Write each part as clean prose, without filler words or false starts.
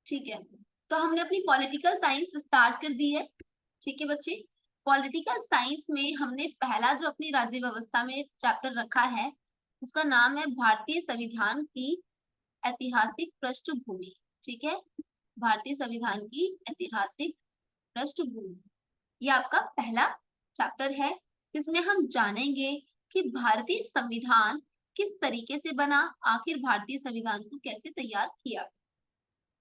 ठीक है, तो हमने अपनी पॉलिटिकल साइंस स्टार्ट कर दी है। ठीक है बच्चे, पॉलिटिकल साइंस में हमने पहला जो अपनी राज्य व्यवस्था में चैप्टर रखा है उसका नाम है भारतीय संविधान की ऐतिहासिक पृष्ठभूमि। ठीक है, भारतीय संविधान की ऐतिहासिक पृष्ठभूमि, ये आपका पहला चैप्टर है जिसमें हम जानेंगे कि भारतीय संविधान किस तरीके से बना, आखिर भारतीय संविधान को कैसे तैयार किया।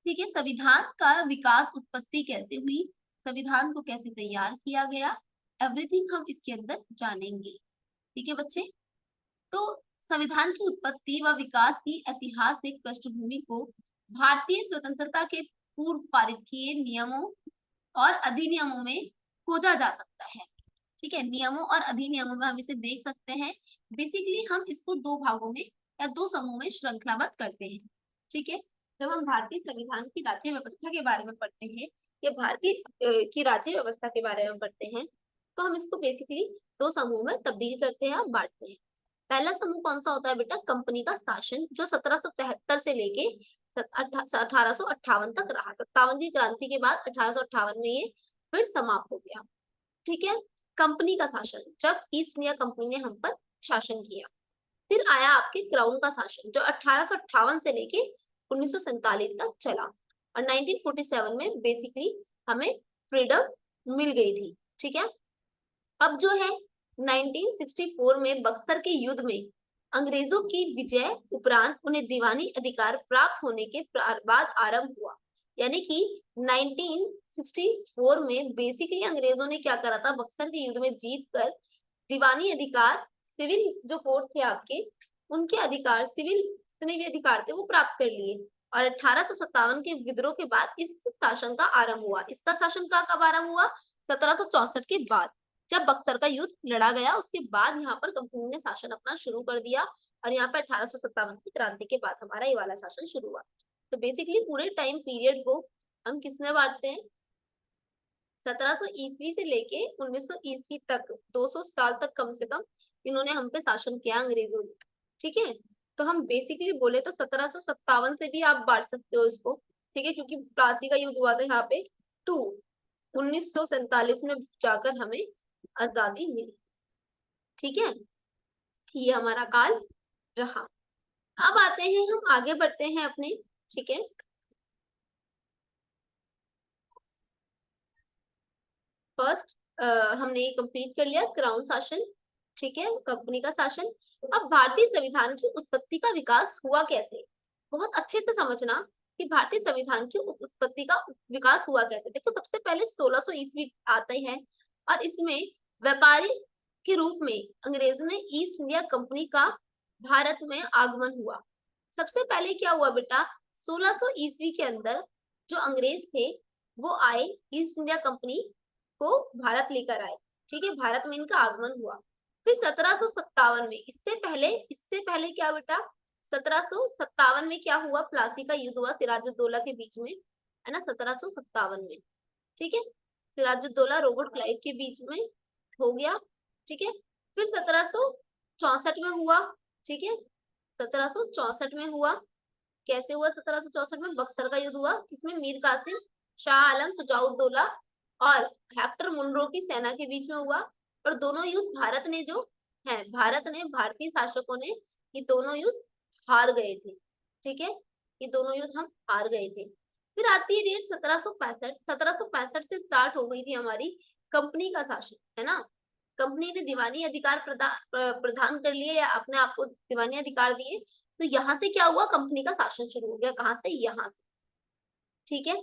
ठीक है, संविधान का विकास उत्पत्ति कैसे हुई, संविधान को कैसे तैयार किया गया, एवरीथिंग हम इसके अंदर जानेंगे। ठीक है बच्चे, तो संविधान की उत्पत्ति व विकास की ऐतिहासिक पृष्ठभूमि को भारतीय स्वतंत्रता के पूर्व पारित किए नियमों और अधिनियमों में खोजा जा सकता है। ठीक है, नियमों और अधिनियमों में हम इसे देख सकते हैं। बेसिकली हम इसको दो भागों में या दो समूह में श्रृंखलाबद्ध करते हैं। ठीक है, जब हम भारतीय संविधान की राज्य व्यवस्था के बारे में पढ़ते हैं या भारतीय की राज्य व्यवस्था के बारे में पढ़ते हैं तो हम इसको बेसिकली दो समूह में तब्दील करते हैं और बांटते हैं। पहला समूह कौन सा होता है बेटा, कंपनी का शासन, जो 1773 से लेके 1858 तक रहा। 57 की क्रांति के बाद 1858 में ये फिर समाप्त हो गया। ठीक है, कंपनी का शासन, जब ईस्ट इंडिया कंपनी ने हम पर शासन किया। फिर आया आपके क्राउन का शासन जो 1858 से लेके 1947 तक चला और 1947 में बेसिकली हमें फ्रीडम मिल गई थी। ठीक है, अब जो है 1964 में बक्सर के युद्ध में अंग्रेजों की विजय उपरांत उन्हें दीवानी अधिकार प्राप्त होने के बाद आरंभ हुआ। यानी कि 1964 में बेसिकली अंग्रेजों ने क्या करा था, बक्सर के युद्ध में जीत कर दीवानी अधिकार, सिविल जो कोर्ट थे आपके, उनके अधिकार, सिविल जितने भी अधिकार थे वो प्राप्त कर लिए। और 1857 के विद्रोह के बाद इस शासन का आरंभ हुआ। इसका शासन का कब आरंभ हुआ, 1764 के बाद, जब बक्सर का युद्ध लड़ा गया उसके बाद यहाँ पर कंपनी ने शासन अपना शुरू कर दिया और यहाँ पर 1857 की क्रांति के बाद हमारा ये वाला शासन शुरू हुआ। तो बेसिकली पूरे टाइम पीरियड को हम किसमें बांटते हैं, 1700 ईस्वी से लेके 1900 ईस्वी तक, 200 साल तक कम से कम इन्होंने हम पे शासन किया अंग्रेजों ने। ठीक है, तो हम बेसिकली बोले तो 1757 से भी आप बांट सकते हो इसको। ठीक है, क्योंकि प्लासी का युद्ध हुआ था यहाँ पे टू 1947 में जाकर हमें आजादी मिली। ठीक है, ये हमारा काल रहा। अब आते हैं, हम आगे बढ़ते हैं अपने। ठीक है, फर्स्ट हमने ये कंप्लीट कर लिया क्राउन शासन। ठीक है, कंपनी का शासन। अब भारतीय संविधान की उत्पत्ति का विकास हुआ कैसे, बहुत अच्छे से समझना कि भारतीय संविधान की उत्पत्ति का विकास हुआ कैसे। देखो, सबसे पहले 1600 ईस्वी आते हैं और इसमें व्यापारी के रूप में अंग्रेजों ने ईस्ट इंडिया कंपनी का भारत में आगमन हुआ। सबसे पहले क्या हुआ बेटा, 1600 ईस्वी के अंदर जो अंग्रेज थे वो आए, ईस्ट इंडिया कंपनी को भारत लेकर आए। ठीक है, भारत में इनका आगमन हुआ। फिर 1757 में, इससे पहले क्या बेटा, 1757 में क्या हुआ, प्लासी का युद्ध हुआ सिराजुद्दौला के बीच में, है ना, 1757 में। ठीक है, सिराजुद्दौला रॉबर्ट क्लाइव के बीच में हो गया। ठीक है, फिर 1764 में हुआ। ठीक है, 1764 में हुआ, कैसे हुआ, 1764 में बक्सर का युद्ध हुआ, किसमें, मीर कासिम, शाह आलम, सुजाउद्दौला और हेक्टर मुनरो की सेना के बीच में हुआ। और दोनों युद्ध भारत ने जो है, भारतीय शासकों ने ये दोनों युद्ध हार गए थे। ठीक है, ये दोनों युद्ध हम हार गए थे। फिर आती है डेट 1765। 1765 से स्टार्ट हो गई थी हमारी कंपनी का शासन, है ना। कंपनी ने दीवानी अधिकार प्रदान कर लिए या अपने आप को दीवानी अधिकार दिए। तो यहाँ से क्या हुआ, कंपनी का शासन शुरू हो गया, कहाँ से, यहाँ से। ठीक है,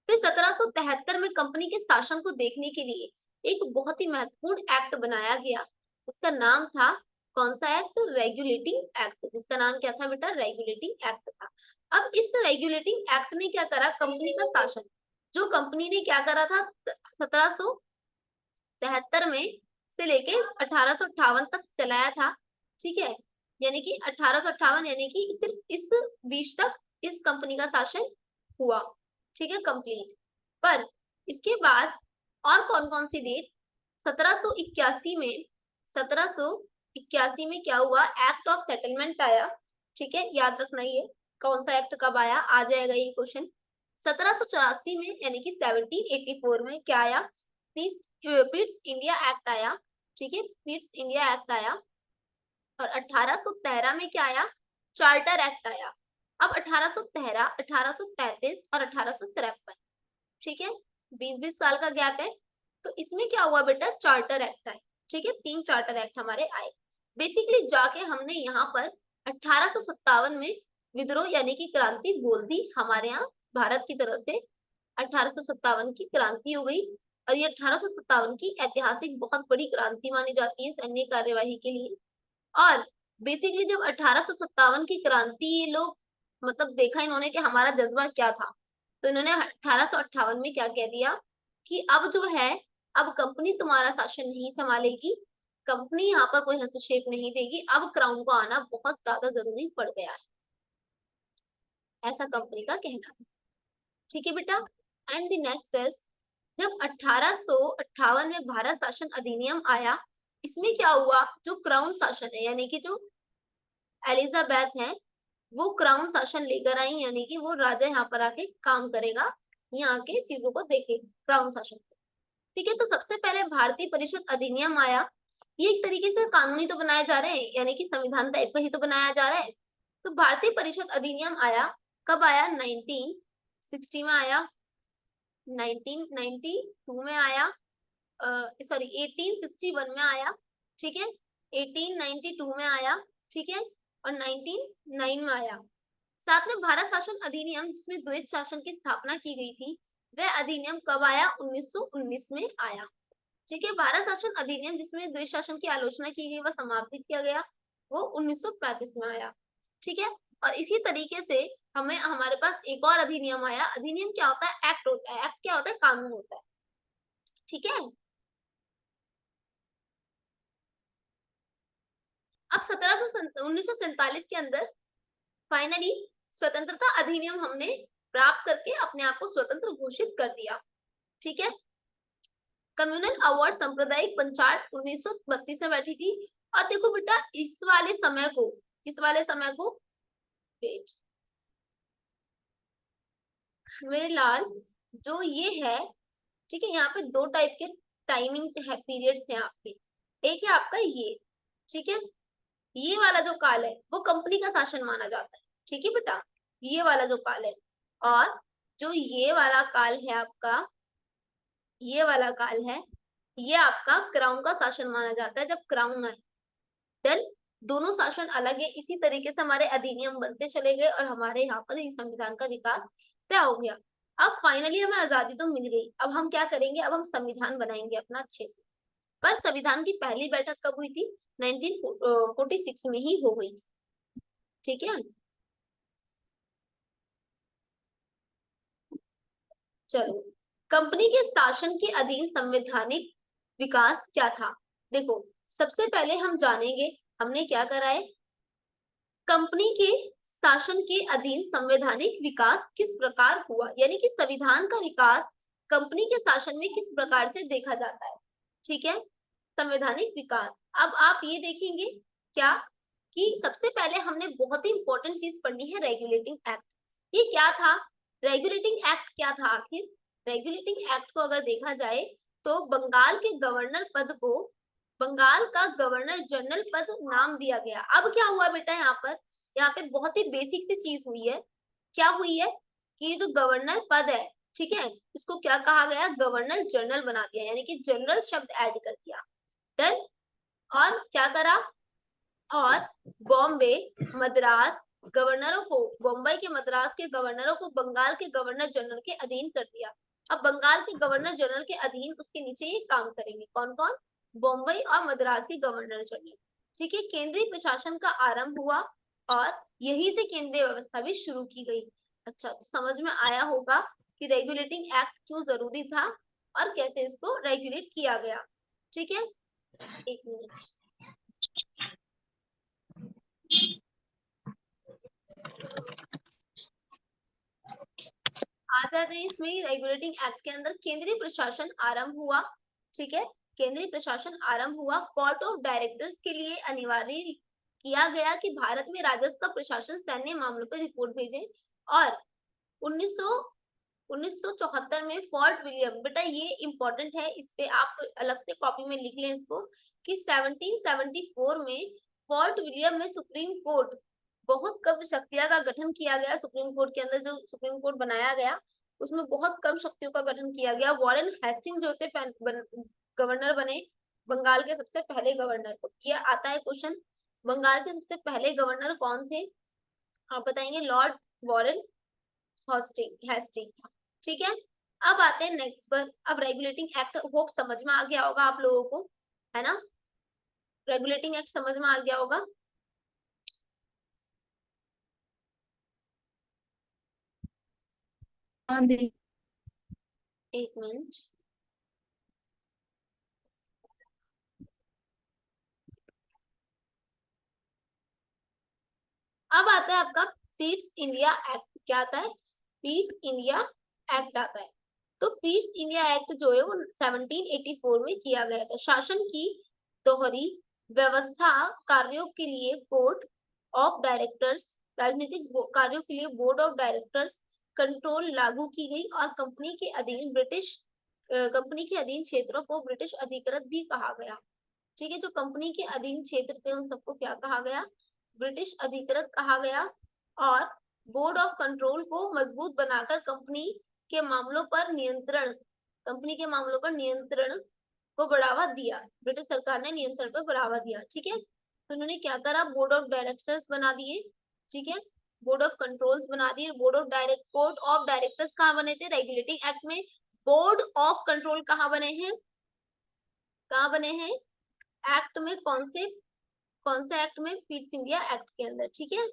फिर 1773 में कंपनी के शासन को देखने के लिए एक बहुत ही महत्वपूर्ण एक्ट बनाया गया। उसका नाम था, कौन सा एक्ट, रेगुलेटिंग एक्ट। जिसका नाम क्या था बेटा, रेगुलेटिंग एक्ट था। अब इस रेगुलेटिंग एक्ट ने क्या करा, कंपनी का शासन, जो कंपनी ने क्या करा था 1773 में से लेके 1858 तक चलाया था। ठीक है, यानी कि 1858 यानी कि सिर्फ इस बीच तक इस कंपनी का शासन हुआ। ठीक है, कंप्लीट। पर इसके बाद और कौन कौन सी डेट, 1781 में, 1781 में क्या हुआ, एक्ट ऑफ सेटलमेंट आया। ठीक है, याद रखना ये कौन सा एक्ट कब आया, आ जाएगा ये क्वेश्चन। 1784 में यानी कि 1784 में क्या आया, पिट्स इंडिया एक्ट आया, ठीक है, पिट्स इंडिया एक्ट आया। और 1813 में क्या आया, चार्टर एक्ट आया। अब 1813, 1833 और 1853, ठीक है, 20-20 साल का गैप है। तो इसमें क्या हुआ बेटा, चार्टर एक्ट आए, ठीक है, 3 चार्टर एक्ट हमारे आए। बेसिकली जाके हमने यहाँ पर 1857 में विद्रोह यानी कि क्रांति बोल दी, हमारे यहाँ भारत की तरफ से 1857 की क्रांति हो गई। और ये 1857 की ऐतिहासिक बहुत बड़ी क्रांति मानी जाती है सैन्य कार्यवाही के लिए। और बेसिकली जब 1857 की क्रांति ये लोग मतलब देखा इन्होंने कि हमारा जज्बा क्या था, तो इन्होंने 1858 में क्या कह दिया कि अब जो है, अब कंपनी तुम्हारा शासन नहीं संभालेगी, कंपनी यहाँ पर कोई हस्तक्षेप नहीं देगी, अब क्राउन को आना बहुत ज्यादा जरूरी पड़ गया है, ऐसा कंपनी का कहना था, ठीक है बेटा। एंड द नेक्स्ट इज, जब 1858 में भारत शासन अधिनियम आया, इसमें क्या हुआ, जो क्राउन शासन है यानी कि जो एलिजाबेथ है वो क्राउन शासन लेकर आई, यानी कि वो राजा यहाँ पर आके काम करेगा, यहाँ के चीजों को देखे क्राउन शासन, ठीक है। तो सबसे पहले भारतीय परिषद अधिनियम आया, ये एक तरीके से कानूनी तो बनाए जा रहे हैं, यानी कि संविधान टाइप का ही तो बनाया जा रहा है। तो भारतीय परिषद अधिनियम आया, कब आया, 1960 में आया, 1992 में आया, सॉरी 1861 में आया, ठीक है, 1892 में आया, ठीक है, और 1909 में आया। साथ में भारत शासन अधिनियम जिसमें द्वैत शासन की स्थापना की गई थी, वह अधिनियम कब आया, 1919 में आया, ठीक है। भारत शासन अधिनियम जिसमें द्वैत शासन की आलोचना की गई, वह समाप्त किया गया, वो 1935 में आया, ठीक है। और इसी तरीके से हमें हमारे पास एक और अधिनियम आया। अधिनियम क्या होता है, एक्ट होता है, एक्ट क्या होता है, कानून होता है, ठीक है। अब 1947 के अंदर फाइनली स्वतंत्रता अधिनियम हमने प्राप्त करके अपने आप को स्वतंत्र घोषित कर दिया, ठीक है। कम्युनल अवार्ड सांप्रदायिक पंचायत 1932 में बैठी थी। और देखो बेटा इस वाले समय को, किस वाले समय को, वेट मेरे लाल, जो ये है, ठीक है, यहाँ पे दो टाइप के टाइमिंग है, पीरियड्स हैं आपके। एक है आपका ये, ठीक है, ये वाला जो काल है वो कंपनी का शासन माना जाता है, ठीक है बेटा, ये वाला जो काल है। और जो ये वाला काल है आपका, ये वाला काल है, ये आपका क्राउन का शासन माना जाता है, जब क्राउन आए। देन दोनों शासन अलग है, इसी तरीके से हमारे अधिनियम बनते चले गए और हमारे यहाँ पर ही संविधान का विकास तय हो गया। अब फाइनली हमें आजादी तो मिल गई, अब हम क्या करेंगे, अब हम संविधान बनाएंगे अपना अच्छे से। पर संविधान की पहली बैठक कब हुई थी, 1946 में ही हो गई थी, ठीक है। चलो, कंपनी के शासन के अधीन संवैधानिक विकास क्या था। देखो सबसे पहले हम जानेंगे हमने क्या करा है, कंपनी के शासन के अधीन संवैधानिक विकास किस प्रकार हुआ, यानी कि संविधान का विकास कंपनी के शासन में किस प्रकार से देखा जाता है, ठीक है, संवैधानिक विकास। अब आप ये देखेंगे क्या कि सबसे पहले हमने बहुत ही इंपॉर्टेंट चीज पढ़नी है, रेगुलेटिंग एक्ट। ये क्या था, रेगुलेटिंग एक्ट क्या था आखिर। रेगुलेटिंग एक्ट को अगर देखा जाए तो बंगाल के गवर्नर पद को बंगाल का गवर्नर जनरल पद नाम दिया गया। अब क्या हुआ बेटा, यहाँ पे बहुत ही बेसिक सी चीज हुई है, क्या हुई है कि जो गवर्नर पद है, ठीक है, इसको क्या कहा गया, गवर्नर जनरल बना दिया, यानी कि जनरल शब्द ऐड कर दिया। देन और क्या करा, और बॉम्बे मद्रास गवर्नरों को, बॉम्बे के मद्रास के गवर्नरों को बंगाल के गवर्नर जनरल के अधीन कर दिया। अब बंगाल के गवर्नर जनरल के अधीन उसके नीचे ये काम करेंगे, कौन कौन, बॉम्बे और मद्रास के गवर्नर जनरल, ठीक है। केंद्रीय प्रशासन का आरंभ हुआ और यहीं से केंद्रीय व्यवस्था भी शुरू की गई। अच्छा, तो समझ में आया होगा कि रेगुलेटिंग एक्ट क्यों जरूरी था और कैसे इसको रेगुलेट किया गया, ठीक है। एक मिनट, आ जाते हैं इसमें। रेगुलेटिंग एक्ट के अंदर केंद्रीय प्रशासन आरंभ हुआ, ठीक है, केंद्रीय प्रशासन आरंभ हुआ। कोर्ट ऑफ डायरेक्टर्स के लिए अनिवार्य किया गया कि भारत में राजस्व का प्रशासन सैन्य मामलों पर रिपोर्ट भेजे। और 1900 1974 में फोर्ट विलियम, बेटा ये इंपॉर्टेंट है, इस पे आप अलग से कॉपी में लिख लें इसको कि 1774 में फोर्ट विलियम में सुप्रीम कोर्ट, बहुत कम शक्तियां का गठन किया गया। सुप्रीम कोर्ट के अंदर जो सुप्रीम कोर्ट बनाया गया उसमें बहुत कम शक्तियों का गठन किया गया। वॉरेन हेस्टिंग जो थे गवर्नर बने, बंगाल के सबसे पहले गवर्नर। तो ये आता है क्वेश्चन, बंगाल के सबसे पहले गवर्नर कौन थे, आप बताएंगे, लॉर्ड वॉरेन हेस्टिंग। ठीक है, अब आते हैं नेक्स्ट पर। अब रेगुलेटिंग एक्ट होप समझ में आ गया होगा आप लोगों को, है ना, रेगुलेटिंग एक्ट समझ में आ गया होगा। एक मिनट, अब आता है आपका पीट्स इंडिया एक्ट। क्या आता है, पीट्स इंडिया एक्ट आता है। तो पीट्स इंडिया एक्ट जो है वो 1784 में किया गया था। शासन की दोहरी व्यवस्था कार्यों के लिए कोर्ट ऑफ डायरेक्टर्स, राजनीतिक कार्यों के लिए बोर्ड ऑफ डायरेक्टर्स कंट्रोल लागू की गई और कंपनी के अधीन क्षेत्रों को ब्रिटिश अधिकृत भी कहा गया। ठीक है, जो कंपनी के अधीन क्षेत्र थे उन सबको क्या कहा गया, ब्रिटिश अधिकृत कहा गया। और बोर्ड ऑफ कंट्रोल को मजबूत बनाकर कंपनी के मामलों पर नियंत्रण को बढ़ावा दिया। ब्रिटिश सरकार ने नियंत्रण पर बढ़ावा दिया। ठीक है, तो उन्होंने क्या करा, बोर्ड ऑफ डायरेक्टर्स बना दिए। ठीक है, बोर्ड ऑफ कंट्रोल्स बना दिए। बोर्ड ऑफ डायरेक्टर्स कहाँ बने थे, रेगुलेटिंग एक्ट में। बोर्ड ऑफ कंट्रोल कहाँ बने हैं, कहाँ बने हैं, एक्ट में, कौन से एक्ट में, पीट्स इंडिया एक्ट के अंदर। ठीक है,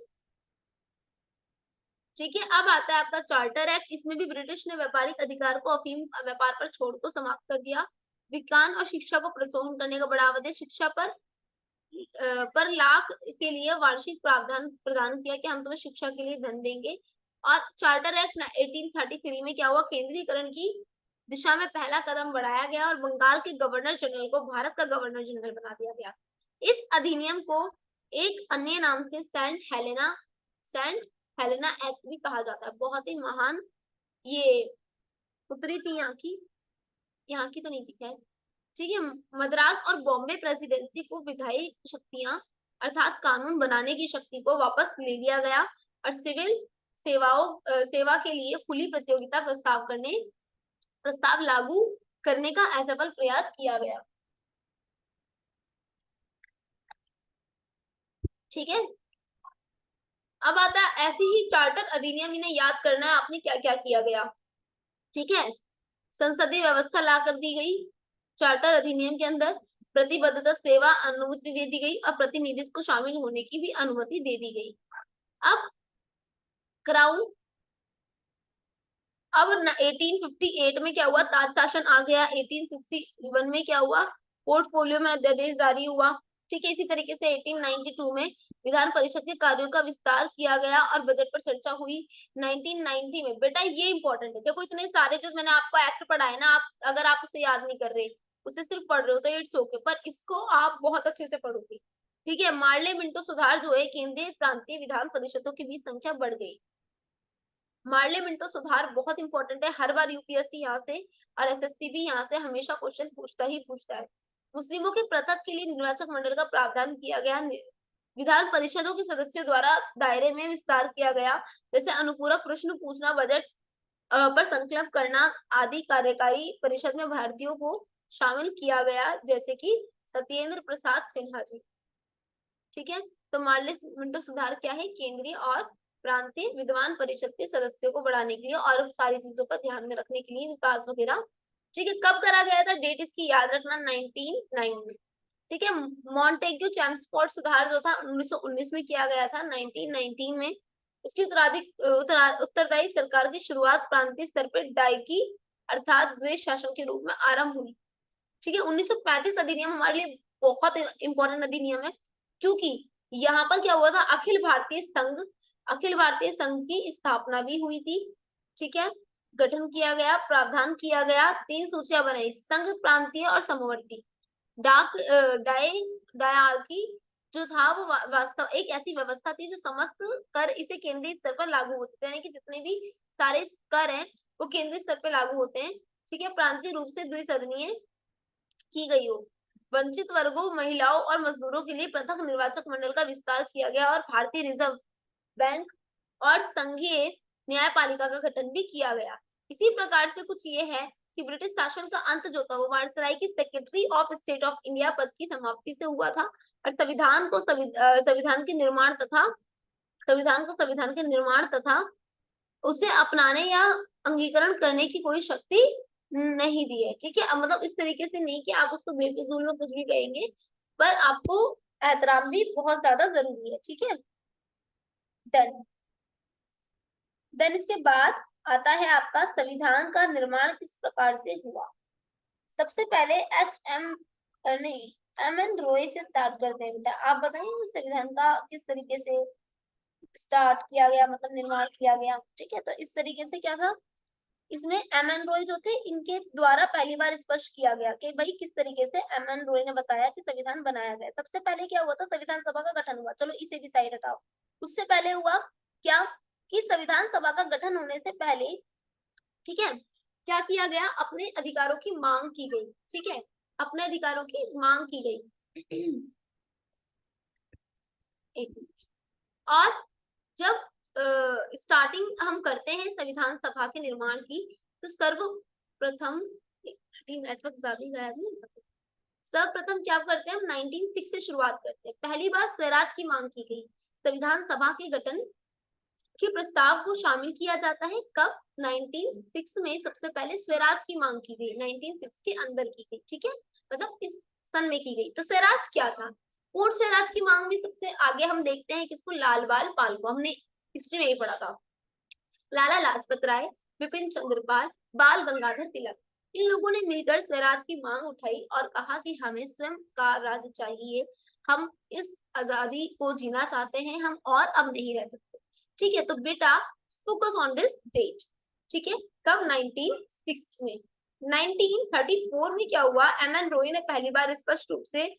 ठीक है, अब आता है आपका चार्टर एक्ट। इसमें भी ब्रिटिश ने व्यापारिक अधिकार को अफीम व्यापार पर छोड़ को समाप्त कर दिया। विज्ञान और शिक्षा को प्रोत्साहन करने का बढ़ावा दिया। शिक्षा पर लाख के लिए वार्षिक प्रावधान प्रदान किया कि हम तुम्हें शिक्षा के लिए धन देंगे। और चार्टर एक्ट 1833 में क्या हुआ, केंद्रीकरण की दिशा में पहला कदम बढ़ाया गया और बंगाल के गवर्नर जनरल को भारत का गवर्नर जनरल बना दिया गया। इस अधिनियम को एक अन्य नाम से सेंट हेलेना एक्ट भी कहा जाता है। बहुत ही महान ये उत्तरी थी यहाँ की तो नहीं थी खैर। ठीक है, मद्रास और बॉम्बे प्रेसिडेंसी को विधायी शक्तियां अर्थात कानून बनाने की शक्ति को वापस ले लिया गया और सिविल सेवा के लिए खुली प्रतियोगिता प्रस्ताव लागू करने का असफल प्रयास किया गया। ठीक है, अब आता है ऐसे ही चार्टर अधिनियम, इन्हें याद करना है आपने क्या क्या किया गया। ठीक है, संसदीय व्यवस्था ला कर दी गई चार्टर अधिनियम के अंदर, प्रतिबद्धता सेवा अनुमति दे दी गई और प्रतिनिधित्व को शामिल होने की भी अनुमति दे दी गई। अब क्राउन, अब 1858 में क्या हुआ, ताज शासन आ गया। 1861 में क्या हुआ, पोर्टफोलियो में अध्यादेश जारी हुआ। ठीक है, इसी तरीके से 1892 में विधान परिषद के कार्यों का विस्तार किया गया और बजट पर चर्चा हुई। 1990 में, बेटा ये इंपॉर्टेंट है, देखो इतने सारे जो मैंने आपको एक्ट पढ़ाए ना, आप अगर आप उसे याद नहीं कर रहे, उसे सिर्फ पढ़ रहे हो तो इट्स ओके, पर इसको आप बहुत अच्छे से पढ़ोगे। ठीक है, मार्ले मिंटो सुधार जो है, केंद्रीय प्रांतीय विधान परिषदों की भी संख्या बढ़ गई। मार्ले मिंटो सुधार बहुत इंपॉर्टेंट है, हर बार यूपीएससी यहाँ से और एसएससी भी यहाँ से हमेशा क्वेश्चन पूछता है। मुस्लिमों के पृथक के लिए निर्वाचक मंडल का प्रावधान किया गया। विधान परिषदों के सदस्यों द्वारा दायरे में विस्तार किया गया, जैसे अनुपूरक प्रश्न पूछना, बजट पर संकल्प करना आदि। कार्यकारी परिषद में भारतीयों को शामिल किया गया, जैसे कि सत्येंद्र प्रसाद सिन्हा जी। ठीक है, तो मार्ले मिंटो सुधार क्या है, केंद्रीय और प्रांतीय विद्वान परिषद के सदस्यों को बढ़ाने के लिए और सारी चीजों का ध्यान में रखने के लिए विकास वगैरह। ठीक है, कब करा गया था, डेट इसकी याद रखना, 1909 में। ठीक है, मॉन्टेग्यू चैम्सफोर्ड सुधार जो था 1919 में किया गया था, 1919 में। इसकी उत्तरदायी सरकार की शुरुआत प्रांतीय स्तर पर डाइकी अर्थात द्वेष शासन के रूप में आरंभ हुई। ठीक है, 1935 अधिनियम हमारे लिए बहुत इंपॉर्टेंट अधिनियम है, क्योंकि यहाँ पर क्या हुआ था, अखिल भारतीय संघ की स्थापना भी हुई थी। ठीक है, गठन किया गया, प्रावधान किया गया, 3 सूचियां बनाई, संघ, प्रांतीय और समवर्ती। डायआर्की जो था वो वास्तव एक ऐसी व्यवस्था थी जो समस्त कर इसे केंद्रीय स्तर पर लागू होते थे, यानी कि जितने भी सारे कर हैं वो केंद्रीय स्तर पे लागू होते हैं, ठीक है। प्रांतीय रूप से द्विसदनीय की गई हो। वंचित वर्गों, महिलाओं और मजदूरों के लिए पृथक निर्वाचक मंडल का विस्तार किया गया और भारतीय रिजर्व बैंक और संघीय न्यायपालिका का गठन भी किया गया। इसी प्रकार से कुछ ये है कि ब्रिटिश शासन का अंत जो था वो वायसराय की secretary of state of India पद की समाप्ति से हुआ था और संविधान के निर्माण तथा उसे अपनाने या अंगीकरण करने की कोई शक्ति नहीं दी है, ठीक है। मतलब इस तरीके से नहीं कि आप उसको बेफिजूल में कुछ भी कहेंगे, पर आपको एहतराम भी बहुत ज्यादा जरूरी है, ठीक है। देन इसके बाद आता है आपका संविधान का निर्माण किस प्रकार से हुआ। सबसे पहले एम एन रॉय से स्टार्ट करते हैं बेटा। आप बताइए संविधान का किस तरीके से स्टार्ट किया गया, मतलब निर्माण किया गया, ठीक है। तो इस तरीके से क्या था, इसमें एम एन रॉय जो थे इनके द्वारा पहली बार स्पष्ट किया गया कि भाई किस तरीके से एम एन रॉय ने बताया कि संविधान बनाया गया। सबसे पहले क्या हुआ था, संविधान सभा का गठन हुआ। चलो इसे भी साइड हटाओ। उससे पहले हुआ क्या कि संविधान सभा का गठन होने से पहले, ठीक है, क्या किया गया, अपने अधिकारों की मांग की गई, ठीक है, अपने अधिकारों की मांग की गई। एक मिनट। और जब स्टार्टिंग हम करते हैं संविधान सभा के निर्माण की, तो सर्वप्रथम नेटवर्क सर्वप्रथम क्या करते हैं हम 1906 से शुरुआत करते हैं। पहली बार स्वराज की मांग की गई। संविधान सभा के गठन के प्रस्ताव को शामिल किया जाता है कब, 1906 में सबसे पहले स्वराज की मांग की गई, 1906 के अंदर की गई, ठीक है, मतलब इस सन में की गई। तो स्वराज क्या था, पूर्ण स्वराज की मांग में सबसे आगे हम देखते हैं किसको, लाल बाल पाल को। हमने हिस्ट्री में ही पढ़ा था। लाला लाजपत राय, विपिन चंद्रपाल, बाल गंगाधर तिलक, इन लोगों ने मिलकर स्वराज की मांग उठाई और कहा कि हमें स्वयं का राज्य चाहिए, हम इस आजादी को जीना चाहते हैं, हम और अब नहीं रह सकते, ठीक है। तो बेटा फोकस ऑन दिस डेट, ठीक है, कब, 1906 में। 1934 में क्या हुआ, एम एन रॉय ने पहली बार स्पष्ट रूप से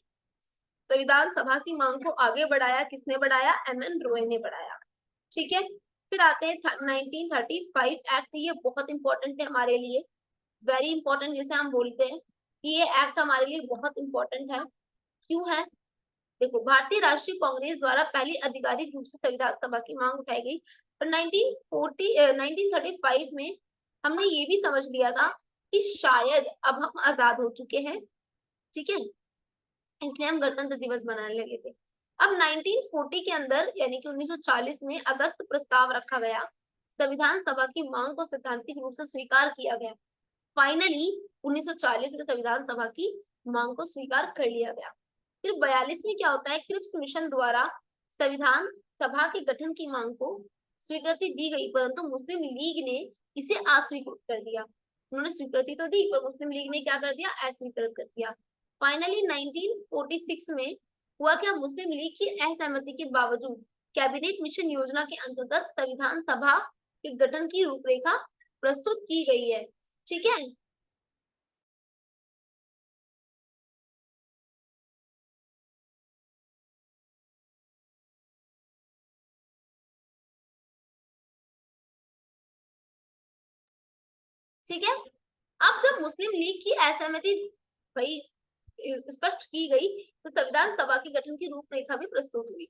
संविधान सभा की मांग को आगे बढ़ाया। किसने बढ़ाया, एम एन रॉय ने बढ़ाया, ठीक है। फिर आते हैं 1935 एक्ट। ये बहुत इंपॉर्टेंट है हमारे लिए, वेरी इंपॉर्टेंट जिसे हम बोलते हैं कि ये एक्ट हमारे लिए बहुत इंपॉर्टेंट है। क्यों है, देखो, भारतीय राष्ट्रीय कांग्रेस द्वारा पहली आधिकारिक रूप से संविधान सभा की मांग उठाई गई और 1935 में हमने ये भी समझ लिया था कि शायद अब हम आजाद हो चुके हैं, ठीक है, इसलिए हम गणतंत्र दिवस मनाने लगे थे। अब 1940 के अंदर यानी कि 1940 में अगस्त प्रस्ताव रखा गया, संविधान सभा की मांग को सैद्धांतिक रूप से स्वीकार किया गया। फाइनली 1940 में संविधान सभा की मांग को स्वीकार कर लिया गया। फिर 42 में क्या होता है, क्रिप्स मिशन द्वारा संविधान सभा के गठन की मांग को स्वीकृति दी गई, परंतु मुस्लिम लीग ने इसे अस्वीकृत कर दिया। उन्होंने स्वीकृति तो दी पर मुस्लिम लीग ने क्या कर दिया, अस्वीकृत कर दिया। फाइनली 1946 में हुआ क्या, मुस्लिम लीग की असहमति के बावजूद कैबिनेट मिशन योजना के अंतर्गत संविधान सभा के गठन की रूपरेखा प्रस्तुत की गई है, ठीक है। ठीक है, अब जब मुस्लिम लीग की असहमति भाई स्पष्ट की गई तो संविधान सभा के गठन की रूपरेखा भी प्रस्तुत हुई।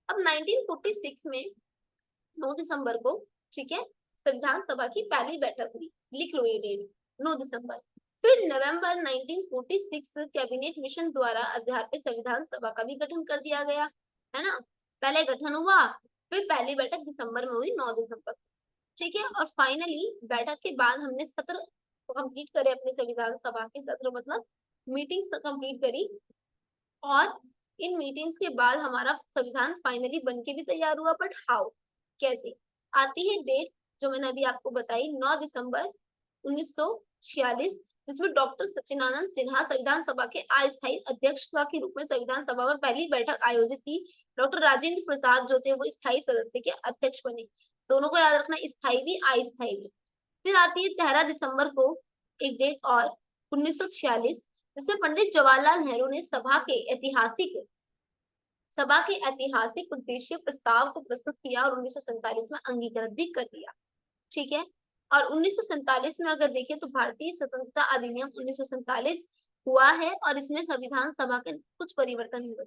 अब 1946 में 9 दिसंबर को, ठीक है, संविधान सभा की पहली बैठक हुई। लिख लो ये डेट, 9 दिसंबर। फिर नवंबर 1946 कैबिनेट मिशन द्वारा आधार पर संविधान सभा का भी गठन कर दिया गया, है ना। पहले गठन हुआ, फिर पहली बैठक दिसंबर में हुई, 9 दिसंबर, ठीक है। और फाइनली बैठक के बाद हमने सत्र कंप्लीट करे, अपने संविधान सभा के सत्र मतलब मीटिंग्स कंप्लीट करी, और इन मीटिंग्स के बाद हमारा संविधान फाइनली बनके भी तैयार हुआ। बट हाउ, कैसे, आती है डेट जो मैंने अभी आपको बताई, 9 दिसंबर 1946, जिसमें डॉक्टर सच्चिदानंद सिन्हा संविधान सभा के अस्थायी अध्यक्ष के रूप में संविधान सभा में पहली बैठक आयोजित की। डॉक्टर राजेंद्र प्रसाद जो थे वो स्थायी सदस्य के अध्यक्ष बने। दोनों को याद रखना, स्थायी भी अस्थायी भी। फिर आती है 13 दिसंबर को एक डेट और 1946, जिसमें पंडित जवाहरलाल नेहरू ने सभा के ऐतिहासिक उद्देश्य प्रस्ताव को प्रस्तुत किया और 1947 में अंगीकृत भी कर दिया, ठीक है। और 1947 में अगर देखें तो भारतीय स्वतंत्रता अधिनियम 1947 हुआ है और इसमें संविधान सभा के कुछ परिवर्तन हुए।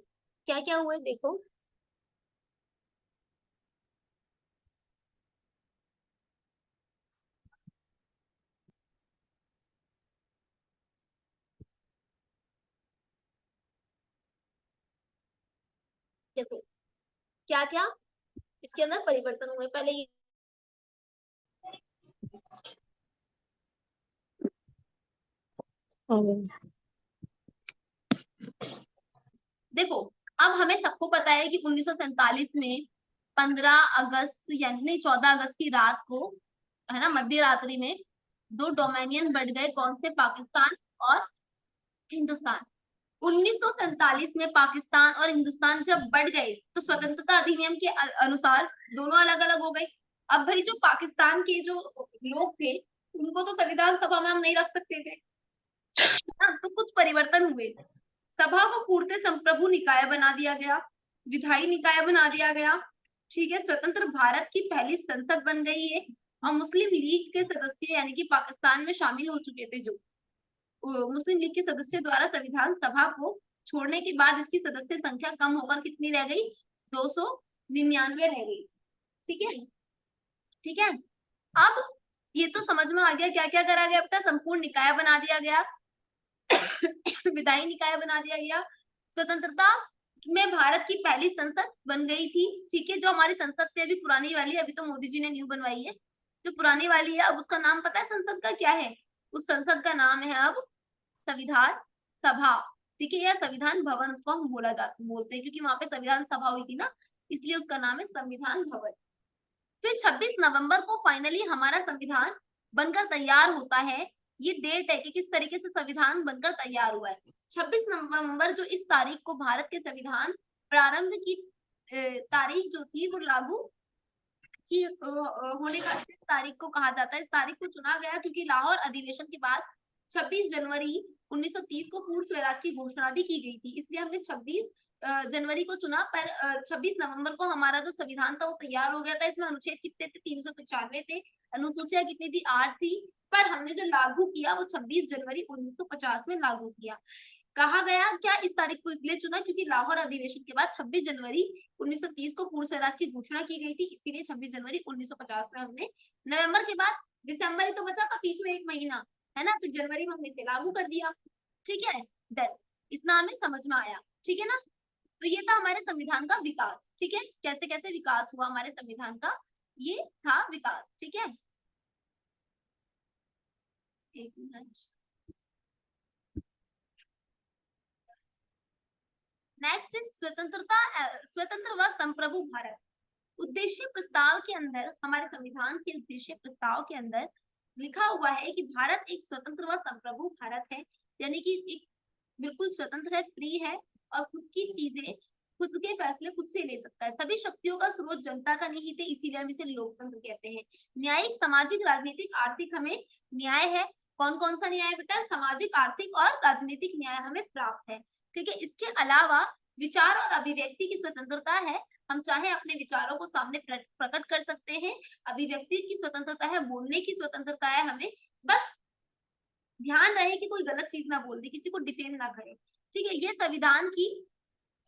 क्या क्या हुए देखो। देखो क्या क्या इसके अंदर परिवर्तन हुए, पहले ये देखो। अब हमें सबको पता है कि 1947 में 15 अगस्त यानी नहीं 14 अगस्त की रात को, है ना, मध्य रात्रि में दो डोमेनियन बढ़ गए, कौन से, पाकिस्तान और हिंदुस्तान। 1947 में पाकिस्तान और हिंदुस्तान जब बढ़ गए तो स्वतंत्रता अधिनियम के अनुसार दोनों अलग अलग हो गए। अब भाई जो पाकिस्तान के जो लोग थे उनको तो संविधान सभा में हम नहीं रख सकते थे ना, तो कुछ परिवर्तन हुए। सभा को पूर्णतः संप्रभु निकाय बना दिया गया, विधायी निकाय बना दिया गया। ठीक है, स्वतंत्र भारत की पहली संसद बन गई है और मुस्लिम लीग के सदस्य यानी कि पाकिस्तान में शामिल हो चुके थे जो मुस्लिम लीग के सदस्यों द्वारा संविधान सभा को छोड़ने के बाद इसकी सदस्य संख्या कम होकर कितनी रह गई, 299 रह गई। ठीक है, ठीक है। अब ये तो समझ में आ गया क्या क्या करा गया बेटा, संपूर्ण निकाय बना दिया गया विधायी निकाय बना दिया गया। स्वतंत्रता में भारत की पहली संसद बन गई थी। ठीक है, जो हमारी संसद थी अभी पुरानी वाली, अभी तो मोदी जी ने न्यू बनवाई है, जो पुरानी वाली है अब उसका नाम पता है संसद का क्या है, उस संसद का नाम है अब संविधान सभा। ठीक है, या संविधान भवन उसको हम बोलते हैं क्योंकि वहां पे संविधान सभा हुई थी ना, इसलिए उसका नाम है संविधान भवन। फिर 26 नवंबर को फाइनली हमारा संविधान बनकर तैयार होता है। ये डेट है कि किस तरीके से संविधान बनकर तैयार हुआ है। 26 नवंबर जो इस तारीख को भारत के संविधान प्रारंभ की तारीख जो थी वो लागू की होने का इस तारीख को कहा जाता है। इस तारीख को चुना गया क्योंकि लाहौर अधिवेशन के बाद 26 जनवरी 1930 को पूर्ण स्वराज की घोषणा भी की गई थी, इसलिए हमने 26 जनवरी को चुना। पर 26 नवंबर को हमारा जो संविधान था वो तैयार हो गया था। इसमें अनुच्छेद कितने थे, 395 थे, अनुसूचियां कितनी थी, 8 थी। पर हमने जो लागू किया वो 26 जनवरी 1950 में लागू किया। कहा गया क्या इस तारीख को इसलिए चुना क्योंकि लाहौर अधिवेशन के बाद 26 जनवरी 1930 को पूर्ण स्वराज की घोषणा की गई थी, इसीलिए 26 जनवरी 1950 में हमने, नवंबर के बाद दिसंबर ही तो बचा था बीच में एक महीना, है ना, फिर जनवरी में हमने इसे लागू कर दिया। ठीक है, डन, इतना हमें समझ में आया। ठीक है ना, तो ये था हमारे संविधान का विकास। ठीक है, कैसे कैसे विकास हुआ हमारे संविधान का, ये था विकास। ठीक है, एक मिनट। नेक्स्ट इज स्वतंत्र व संप्रभु भारत। उद्देश्य प्रस्ताव के अंदर, हमारे संविधान के उद्देश्य प्रस्ताव के अंदर लिखा हुआ है कि भारत एक स्वतंत्र व संप्रभु भारत है, यानी कि एक बिल्कुल स्वतंत्र है, फ्री है और खुद की चीजें, खुद के फैसले खुद से ले सकता है। सभी शक्तियों का स्रोत जनता का निहित है, इसीलिए हम इसे लोकतंत्र कहते हैं। न्यायिक, सामाजिक, राजनीतिक, आर्थिक हमें न्याय है। कौन कौन सा न्याय बेटा, सामाजिक, आर्थिक और राजनीतिक न्याय हमें प्राप्त है। ठीक है, इसके अलावा विचार और अभिव्यक्ति की स्वतंत्रता है, हम चाहे अपने विचारों को सामने प्रकट कर सकते हैं। अभिव्यक्ति की स्वतंत्रता है, बोलने की स्वतंत्रता है हमें, बस ध्यान रहे कि कोई गलत चीज ना बोल दे, किसी को डिफेम ना करे। ठीक है, ये संविधान की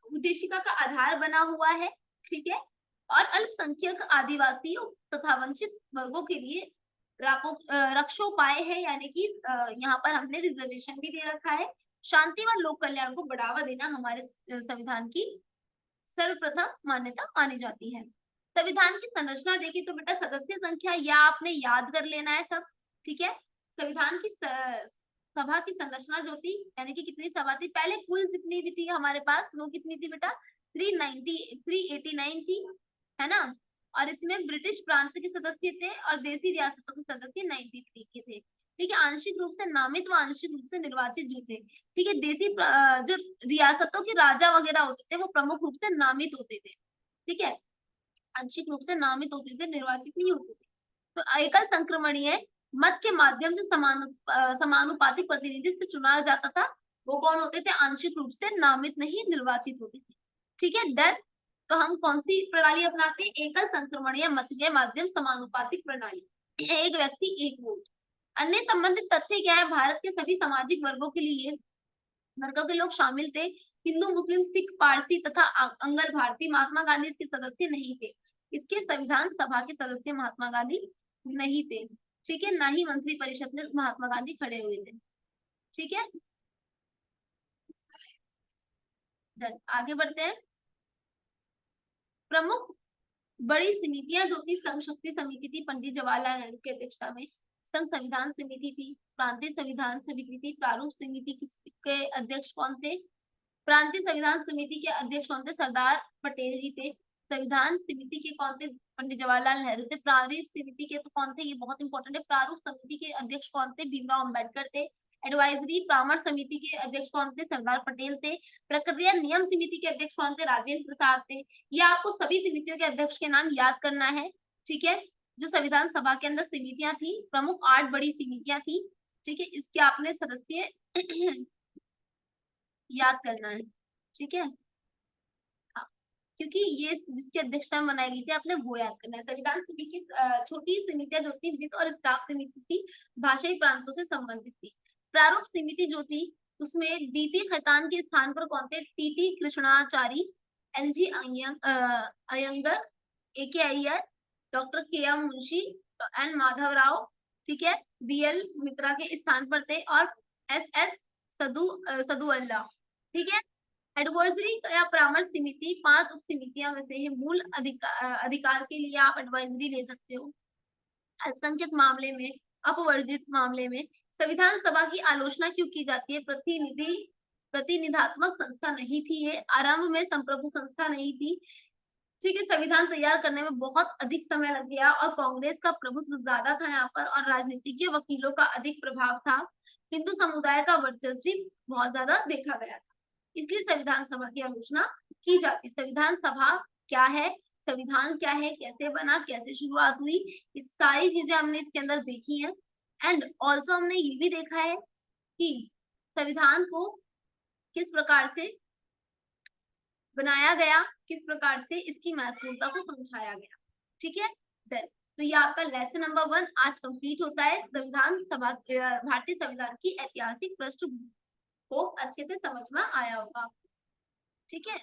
उद्देशिका का आधार बना हुआ है। ठीक है, और अल्पसंख्यक, आदिवासियों तथा वंचित वर्गों के लिए रक्षोपाय है, यानी कि यहाँ पर हमने रिजर्वेशन भी दे रखा है। शांति व लोक कल्याण को बढ़ावा देना हमारे संविधान की सर्वप्रथम मान्यता मानी जाती है। संविधान की संरचना देखिए तो बेटा सदस्य संख्या या आपने याद कर लेना है सब। ठीक है, संविधान की सभा की संरचना जो थी, यानी कि कितनी सभा थी, पहले कुल जितनी भी थी हमारे पास वो कितनी थी बेटा, 389 थी, है ना। और इसमें ब्रिटिश प्रांत के सदस्य थे और देसी रियासतों के सदस्य 93 के थे। ठीक है, आंशिक रूप से नामित व आंशिक रूप से निर्वाचित जो थे। ठीक है, देसी जो रियासतों के राजा वगैरह होते थे वो प्रमुख रूप से नामित होते थे। ठीक है, आंशिक रूप से नामित होते थे, निर्वाचित नहीं होते थे। तो एकल संक्रमणीय मत के माध्यम से समानुपातिक प्रतिनिधित्व चुना जाता था, वो कौन होते थे, आंशिक रूप से नामित नहीं निर्वाचित होते थे। ठीक है, डन। तो हम कौन सी प्रणाली अपनाते हैं, एकल संक्रमणीय मत के माध्यम समानुपातिक प्रणाली एक व्यक्ति एक वोट। अन्य संबंधित तथ्य क्या है? भारत के सभी सामाजिक वर्गों के लिए वर्गों के लोग शामिल थे। हिंदू, मुस्लिम, सिख, पारसी तथा अंगल भारतीय। महात्मा गांधी इसके सदस्य नहीं थे। इसके संविधान सभा के सदस्य महात्मा गांधी नहीं थे। ठीक है, ना ही मंत्री परिषद में महात्मा गांधी खड़े हुए थे। ठीक है, आगे बढ़ते हैं। प्रमुख बड़ी समितियां जो थी, संघ शक्ति समिति थी पंडित जवाहरलाल नेहरू की अध्यक्षता में, संघ संविधान समिति थी, प्रांतीय संविधान समिति थी, प्रारूप समिति के अध्यक्ष कौन थे? प्रांतीय संविधान समिति के अध्यक्ष कौन थे? सरदार पटेल जी थे। संविधान समिति के कौन थे? पंडित जवाहरलाल नेहरू थे। प्रारूप समिति के तो कौन थे? ये बहुत इंपॉर्टेंट है। प्रारूप समिति के अध्यक्ष कौन थे? भीमराव अंबेडकर थे। एडवाइजरी परामर्श समिति के अध्यक्ष कौन थे? सरदार पटेल थे। प्रक्रिया नियम समिति के अध्यक्ष कौन थे? राजेंद्र प्रसाद थे। ये आपको सभी समितियों के अध्यक्ष के नाम याद करना है। ठीक है, जो संविधान सभा के अंदर समितियां थी, प्रमुख 8 बड़ी समितियां थी। ठीक है, इसके आपने सदस्य याद करना है। ठीक है, हाँ, क्योंकि ये जिसकी अध्यक्षता में बनाई गई थी आपने वो याद करना है। संविधान सभा की छोटी समितियां जो थी, वित्त और स्टाफ समिति थी, भाषाई प्रांतों से संबंधित थी। प्रारूप समिति जो थी उसमें डीपी खैतान के स्थान पर कौन थे? टीटी कृष्णाचारी, एलजी अयंगर, एके अय्यर, डॉक्टर के एम मुंशी एन माधव राव। ठीक है, बीएल मित्रा के स्थान पर थे, और एस एस सदुअल्ला। ठीक है, एडवाइजरी या परामर्श समिति 5 उप समितियां में से है। मूल अधिकार के लिए आप एडवाइजरी ले सकते हो। अल्पसंख्यक मामले में, अपवर्जित मामले में। संविधान सभा की आलोचना क्यों की जाती है? प्रतिनिधात्मक संस्था नहीं थी ये, आरंभ में संप्रभु संस्था नहीं थी। ठीक है, संविधान तैयार करने में बहुत अधिक समय लग गया, और कांग्रेस का प्रभुत्व ज्यादा था यहाँ पर, और राजनीतिज्ञ वकीलों का अधिक प्रभाव था। हिंदू समुदाय का वर्चस्व भी बहुत ज्यादा देखा गया था, इसलिए संविधान सभा की आलोचना की जाती। संविधान सभा क्या है, संविधान क्या है, कैसे बना, कैसे शुरुआत हुई, इस सारी चीजें हमने इसके अंदर देखी हैं। एंड ऑल्सो हमने ये भी देखा है कि संविधान को किस प्रकार से बनाया गया, किस प्रकार से इसकी महत्वपूर्णता को समझाया गया। ठीक है, तो ये आपका लेसन नंबर 1 आज कंप्लीट होता है। संविधान सभा, भारतीय संविधान की ऐतिहासिक पृष्ठभूमि को अच्छे से समझ में आया होगा। ठीक है।